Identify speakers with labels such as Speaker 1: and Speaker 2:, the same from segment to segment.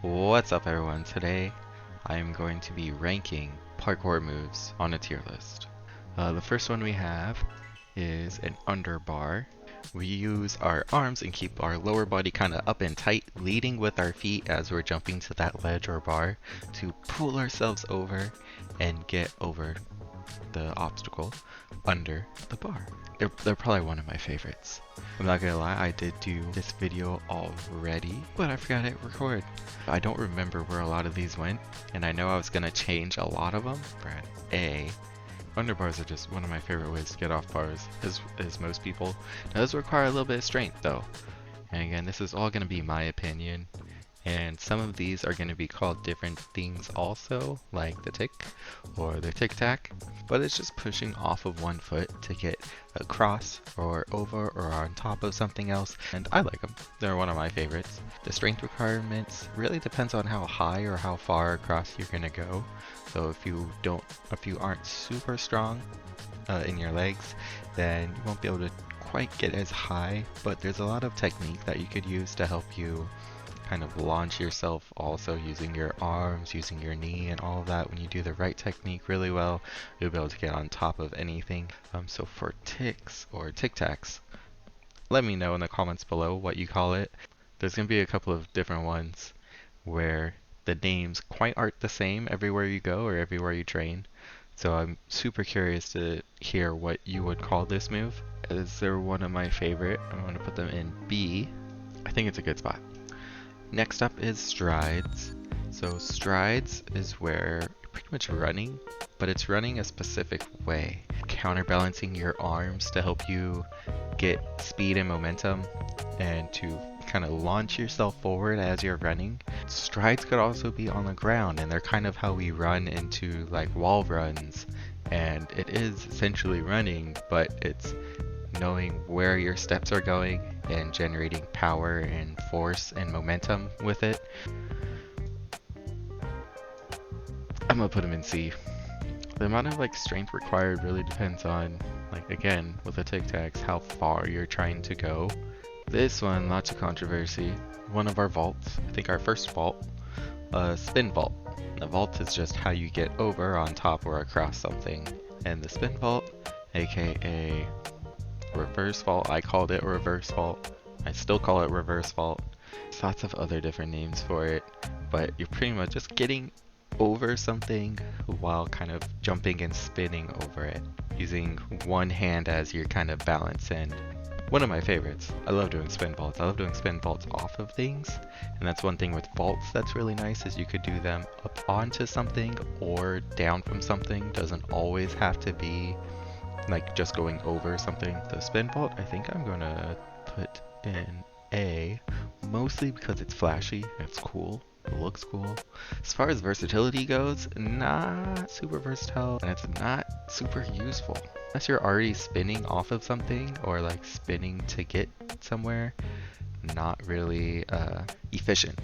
Speaker 1: What's up everyone? Today I am going to be ranking parkour moves on a tier list. The first one we have is an underbar. We use our arms and keep our lower body kind of up and tight, leading with our feet as we're jumping to that ledge or bar to pull ourselves over and get over the obstacle under the bar. They're probably one of my favorites. I'm not gonna lie, I did do this video already, but I forgot to hit record. I don't remember where a lot of these went, and I know I was gonna change a lot of them. For an A, underbars are just one of my favorite ways to get off bars, as most people. It does require a little bit of strength though. And again, this is all gonna be my opinion. And some of these are going to be called different things also, like the tick or the tic tac, but it's just pushing off of one foot to get across or over or on top of something else, and I like them. They're one of my favorites. The strength requirements really depends on how high or how far across you're going to go. So if you aren't super strong in your legs, then you won't be able to quite get as high, but there's a lot of technique that you could use to help you kind of launch yourself, also using your arms, using your knee and all of that. When you do the right technique really well, you'll be able to get on top of anything. So for ticks or tic tacs, let me know in the comments below what you call it. There's going to be a couple of different ones where the names quite aren't the same everywhere you go or everywhere you train. So I'm super curious to hear what you would call this move. As they're one of my favorite, I'm going to put them in B. I think it's a good spot. Next up is strides. So strides is where you're pretty much running, but it's running a specific way. Counterbalancing your arms to help you get speed and momentum and to kind of launch yourself forward as you're running. Strides could also be on the ground, and they're kind of how we run into like wall runs. And it is essentially running, but it's knowing where your steps are going and generating power and force and momentum with it. I'm gonna put them in C. The amount of like strength required really depends on, like again with the tic tacs, how far you're trying to go. This one, lots of controversy. One of our vaults, I think our first vault, spin vault. The vault is just how you get over, on top, or across something. And the spin vault, aka reverse vault, I called it reverse vault. I still call it reverse vault. There's lots of other different names for it, but you're pretty much just getting over something while kind of jumping and spinning over it, using one hand as your kind of balance. And one of my favorites. I love doing spin vaults. I love doing spin vaults off of things, and that's one thing with vaults that's really nice is you could do them up onto something or down from something. Doesn't always have to be like just going over something. The spin vault, I think I'm gonna put in A, mostly because it's flashy, it's cool, it looks cool. As far as versatility goes, not super versatile, and it's not super useful. Unless you're already spinning off of something, or like spinning to get somewhere, not really efficient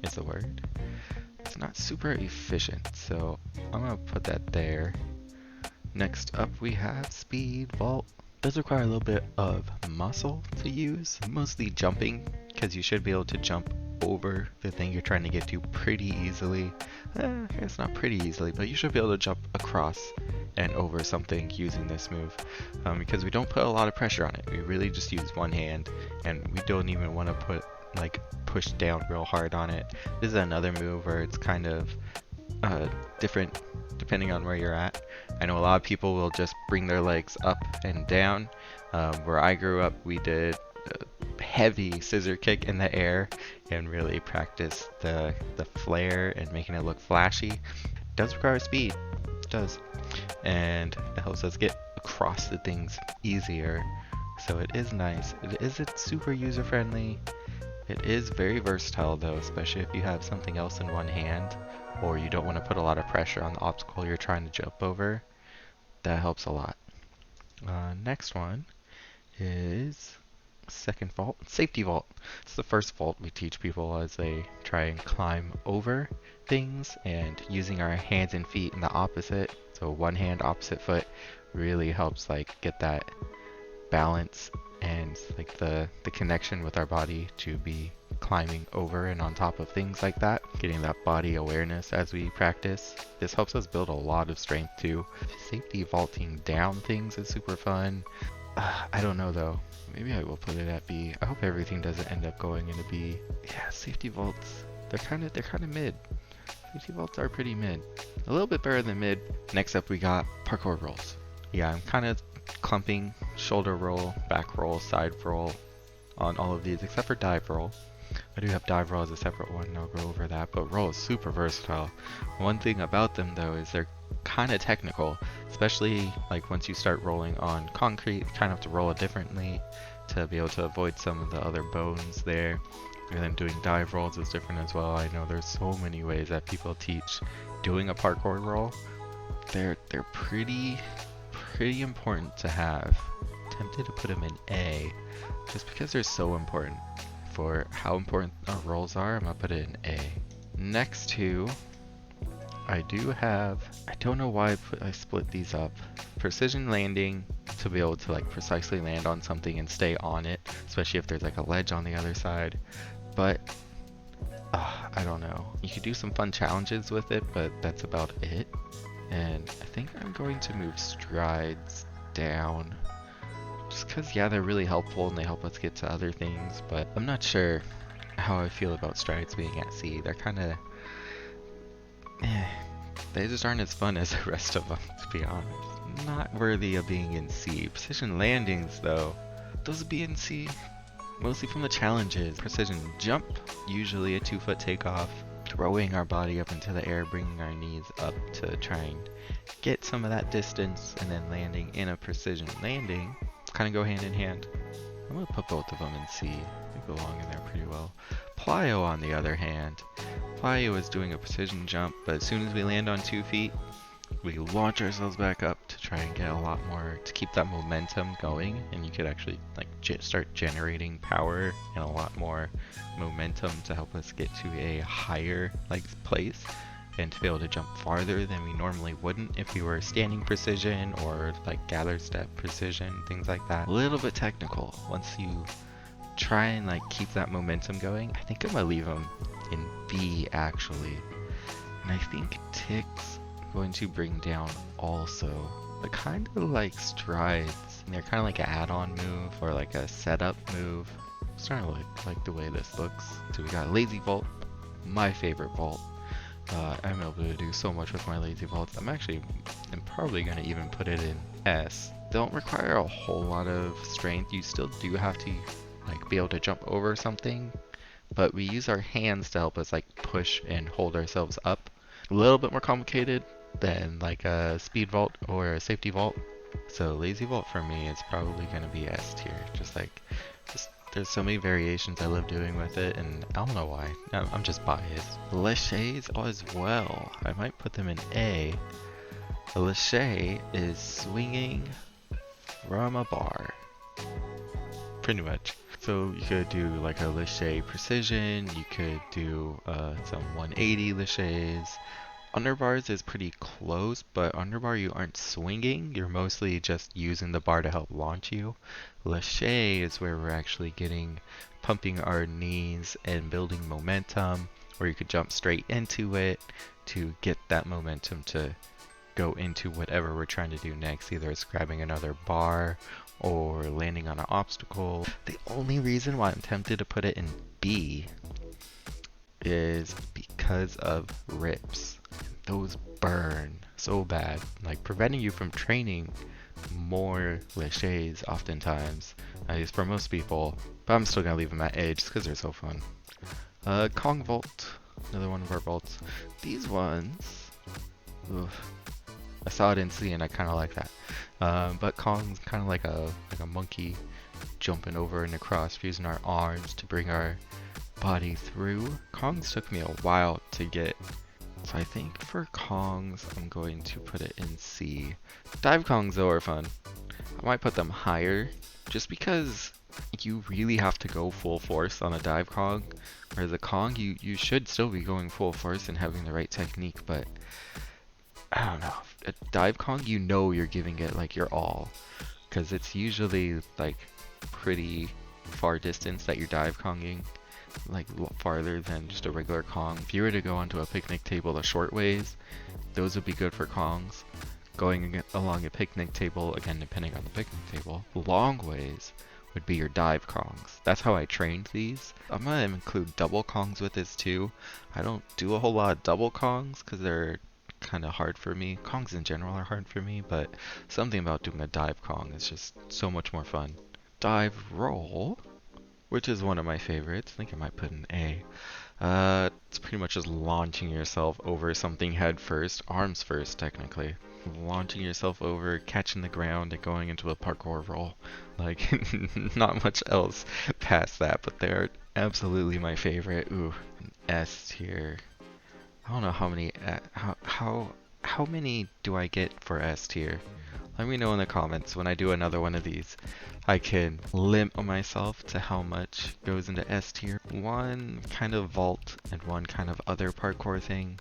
Speaker 1: is the word. It's not super efficient, so I'm gonna put that there. Next up we have speed vault. Does require a little bit of muscle to use, mostly jumping, because you should be able to jump over the thing you're trying to get to pretty easily. It's not pretty easily, but you should be able to jump across and over something using this move, because we don't put a lot of pressure on it. We really just use one hand, and we don't even want to push down real hard on it. This is another move where it's kind of different depending on where you're at. I know a lot of people will just bring their legs up and down. Where I grew up, we did a heavy scissor kick in the air and really practice the flare and making it look flashy. It does require speed, it does, and it helps us get across the things easier. So it is nice. It isn't super user friendly. It is very versatile though, especially if you have something else in one hand, or you don't want to put a lot of pressure on the obstacle you're trying to jump over. That helps a lot. Next one is second vault, safety vault. It's the first vault we teach people as they try and climb over things, and using our hands and feet in the opposite. So one hand, opposite foot really helps like get that balance and like the connection with our body to be climbing over and on top of things like that, getting that body awareness as we practice. This helps us build a lot of strength too. Safety vaulting down things is super fun. I don't know though. Maybe I will put it at B. I hope everything doesn't end up going into B. Yeah, safety vaults. They're kind of mid. Safety vaults are pretty mid. A little bit better than mid. Next up we got parkour rolls. Yeah, I'm kind of clumping shoulder roll, back roll, side roll on all of these except for dive roll. I do have dive roll as a separate one and I'll go over that, but roll is super versatile. One thing about them though is they're kind of technical, especially like once you start rolling on concrete, you kind of have to roll it differently to be able to avoid some of the other bones there. And then doing dive rolls is different as well. I know there's so many ways that people teach doing a parkour roll. They're pretty important to have. Tempted to put them in A just because they're so important. For how important our rolls are, I'm gonna put it in A. Next two, I do have, I don't know why I split these up. Precision landing, to be able to like precisely land on something and stay on it, especially if there's like a ledge on the other side. But I don't know. You could do some fun challenges with it, but that's about it. And I think I'm going to move strides down. Just because, yeah, they're really helpful and they help us get to other things, but I'm not sure how I feel about strides being at C. They're kind of, they just aren't as fun as the rest of them, to be honest. Not worthy of being in C. Precision landings, though, those would be in C. Mostly from the challenges. Precision jump, usually a 2-foot takeoff, throwing our body up into the air, bringing our knees up to try and get some of that distance, and then landing in a precision landing. Kind of go hand in hand. I'm going to put both of them in C. They belong in there pretty well. Plyo, on the other hand. Plyo is doing a precision jump, but as soon as we land on 2 feet, we launch ourselves back up to try and get a lot more, to keep that momentum going, and you could actually like start generating power and a lot more momentum to help us get to a higher like place and to be able to jump farther than we normally wouldn't if we were standing precision or like gather step precision, things like that. A little bit technical. Once you try and like keep that momentum going, I think I'm gonna leave them in B actually. And I think ticks going to bring down also. They're kind of like strides. They're kind of like an add-on move or like a setup move. I'm starting to like the way this looks. So we got lazy vault, my favorite vault. I'm able to do so much with my lazy vaults. I'm probably gonna even put it in S. Don't require a whole lot of strength. You still do have to like be able to jump over something, but we use our hands to help us like push and hold ourselves up. A little bit more complicated than like a speed vault or a safety vault. So lazy vault for me is probably gonna be S tier. Just there's so many variations I love doing with it, and I don't know why. I'm just biased. Laches as well. I might put them in A. A lache is swinging from a bar. Pretty much. So you could do like a lache precision. You could do some 180 laches. Underbars is pretty close, but underbar you aren't swinging, you're mostly just using the bar to help launch you. Lache is where we're actually pumping our knees and building momentum, where you could jump straight into it to get that momentum to go into whatever we're trying to do next. Either it's grabbing another bar or landing on an obstacle. The only reason why I'm tempted to put it in B is because of rips. Those burn so bad, like preventing you from training more laches oftentimes, at least for most people, but I'm still gonna leave them at A just because they're so fun. Kong Vault, another one of our vaults. These ones, oof, I saw it in C and I kind of like that, but Kong's kind of like a monkey jumping over and across, using our arms to bring our body through. Kongs took me a while to get, so I think for Kongs I'm going to put it in C. Dive Kongs though are fun. I might put them higher just because you really have to go full force on a dive Kong, whereas a Kong you should still be going full force and having the right technique, but I don't know. A dive Kong, you know you're giving it like your all, because it's usually like pretty far distance that you're dive Konging. like farther than just a regular Kong. If you were to go onto a picnic table the short ways, those would be good for Kongs. Going along a picnic table, again depending on the picnic table, long ways would be your dive Kongs. That's how I trained these. I'm gonna include double Kongs with this too. I don't do a whole lot of double Kongs because they're kind of hard for me. Kongs in general are hard for me, but something about doing a dive Kong is just so much more fun. Dive roll, which is one of my favorites. I think I might put an A. It's pretty much just launching yourself over something head first, arms first technically. Launching yourself over, catching the ground, and going into a parkour roll. Like, not much else past that, but they're absolutely my favorite. Ooh, an S tier. I don't know how many, how many do I get for S tier? Let me know in the comments when I do another one of these. I can limit myself to how much goes into S tier. One kind of vault and one kind of other parkour thing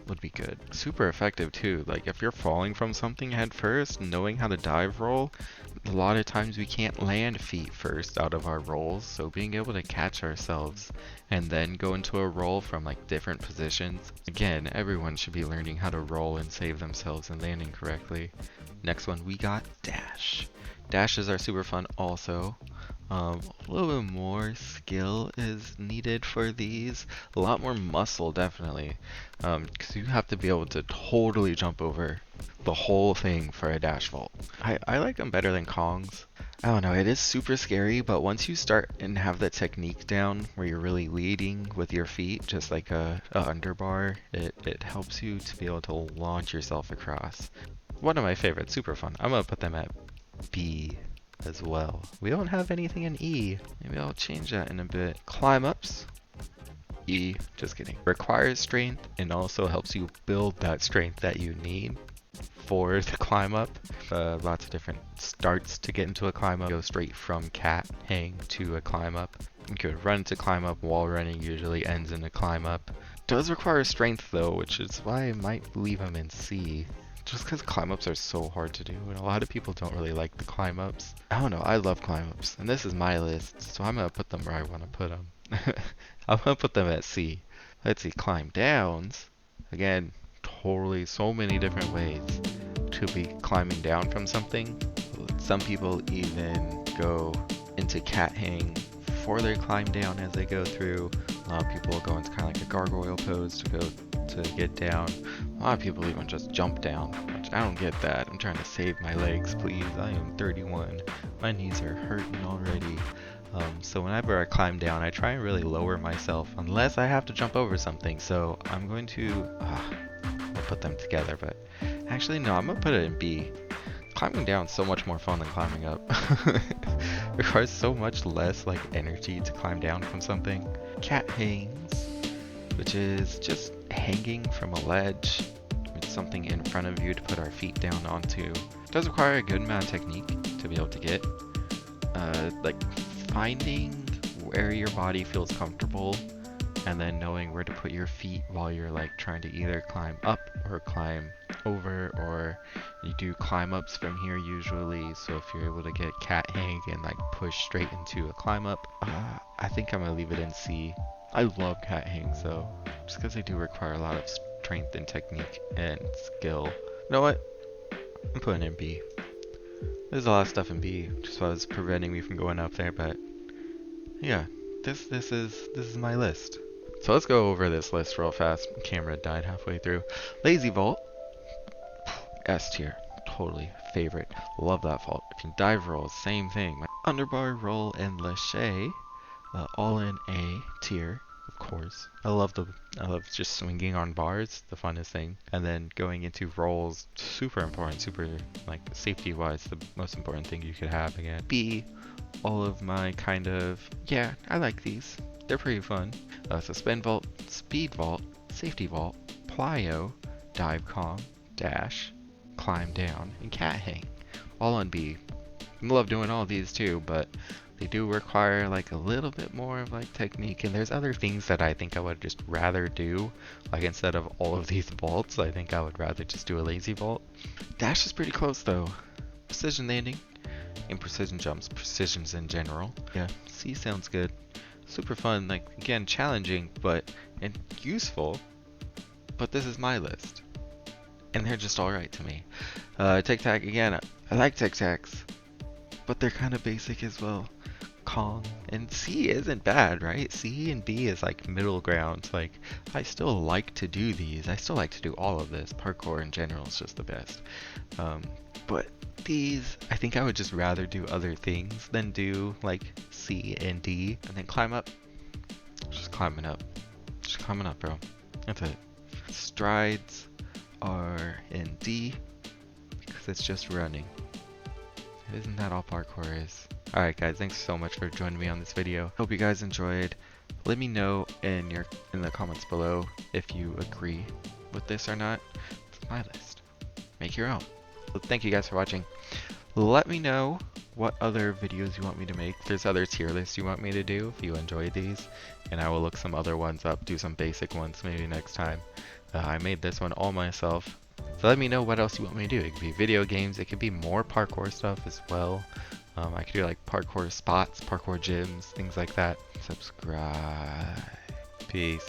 Speaker 1: would be good. Super effective too. Like if you're falling from something head first, knowing how to dive roll, a lot of times we can't land feet first out of our rolls, so being able to catch ourselves and then go into a roll from like different positions. Again, everyone should be learning how to roll and save themselves and landing correctly. Next one we got dash. Dashes are super fun also. A little bit more skill is needed for these. A lot more muscle, definitely. Because you have to be able to totally jump over the whole thing for a dash vault. I like them better than Kongs. I don't know, it is super scary, but once you start and have that technique down where you're really leading with your feet, just like a underbar, it helps you to be able to launch yourself across. One of my favorites, super fun. I'm gonna put them at B as well. We don't have anything in E. Maybe I'll change that in a bit. Climb ups. E. Just kidding. Requires strength and also helps you build that strength that you need for the climb up. Lots of different starts to get into a climb up. Go straight from cat hang to a climb up. You could run to climb up. Wall running usually ends in a climb up. Does require strength though, which is why I might leave them in C. Just because climb ups are so hard to do, and a lot of people don't really like the climb ups. I don't know, I love climb ups, and this is my list, so I'm gonna put them where I want to put them. I'm gonna put them at C. Let's see, climb downs. Again, totally so many different ways to be climbing down from something. Some people even go into cat hang for their climb down as they go through. A lot of people go into kind of like a gargoyle pose to get down. A lot of people even just jump down, which I don't get that. I'm trying to save my legs, please. I am 31. My knees are hurting already. So whenever I climb down, I try and really lower myself, unless I have to jump over something. So I'm going to, I'll put them together, but actually no, I'm gonna put it in B. Climbing down is so much more fun than climbing up. It requires so much less like energy to climb down from something. Cat hangs, which is just hanging from a ledge with something in front of you to put our feet down onto. It does require a good amount of technique to be able to get. Like finding where your body feels comfortable and then knowing where to put your feet while you're like trying to either climb up or climb over, or you do climb ups from here usually. So if you're able to get cat hang and like push straight into a climb up, I think I'm gonna leave it in C. I love cat hangs though, just because they do require a lot of strength and technique and skill. You know what? I'm putting in B. There's a lot of stuff in B, just was preventing me from going up there, but yeah, this is my list. So let's go over this list real fast. Camera died halfway through. Lazy vault, S tier, totally favorite. Love that vault. If you dive roll, same thing. My underbar roll and lache, all in A tier, of course. I love just swinging on bars, the funnest thing. And then going into rolls, super important, super like safety wise, the most important thing you could have again. B, all of my kind of, yeah, I like these. They're pretty fun. So spin vault, speed vault, safety vault, plyo, dive Kong, dash, climb down, and cat hang. All on B. I love doing all these too, but they do require like a little bit more of like technique, and there's other things that I think I would just rather do. Like instead of all of these vaults, I think I would rather just do a lazy vault. Dash is pretty close though. Precision landing and precision jumps, precisions in general. Yeah, C sounds good. super fun, like again, challenging, and useful, but this is my list. And they're just alright to me. Tic Tac, again, I like Tic Tacs, but they're kind of basic as well. Kong and C isn't bad, right? C and B is like middle ground. Like, I still like to do these. I still like to do all of this. Parkour in general is just the best. But these, I think I would just rather do other things than do like C and D and then climb up. Just climbing up. Just climbing up, bro. That's it. Strides are in D because it's just running. Isn't that all parkour is? Alright guys, thanks so much for joining me on this video. Hope you guys enjoyed. Let me know in the comments below if you agree with this or not. It's my list. Make your own. So thank you guys for watching. Let me know what other videos you want me to make. If there's other tier lists you want me to do if you enjoyed these. And I will look some other ones up, do some basic ones maybe next time. I made this one all myself. So let me know what else you want me to do. It could be video games, it could be more parkour stuff as well. I could do like parkour spots, parkour gyms, things like that. Subscribe. Peace.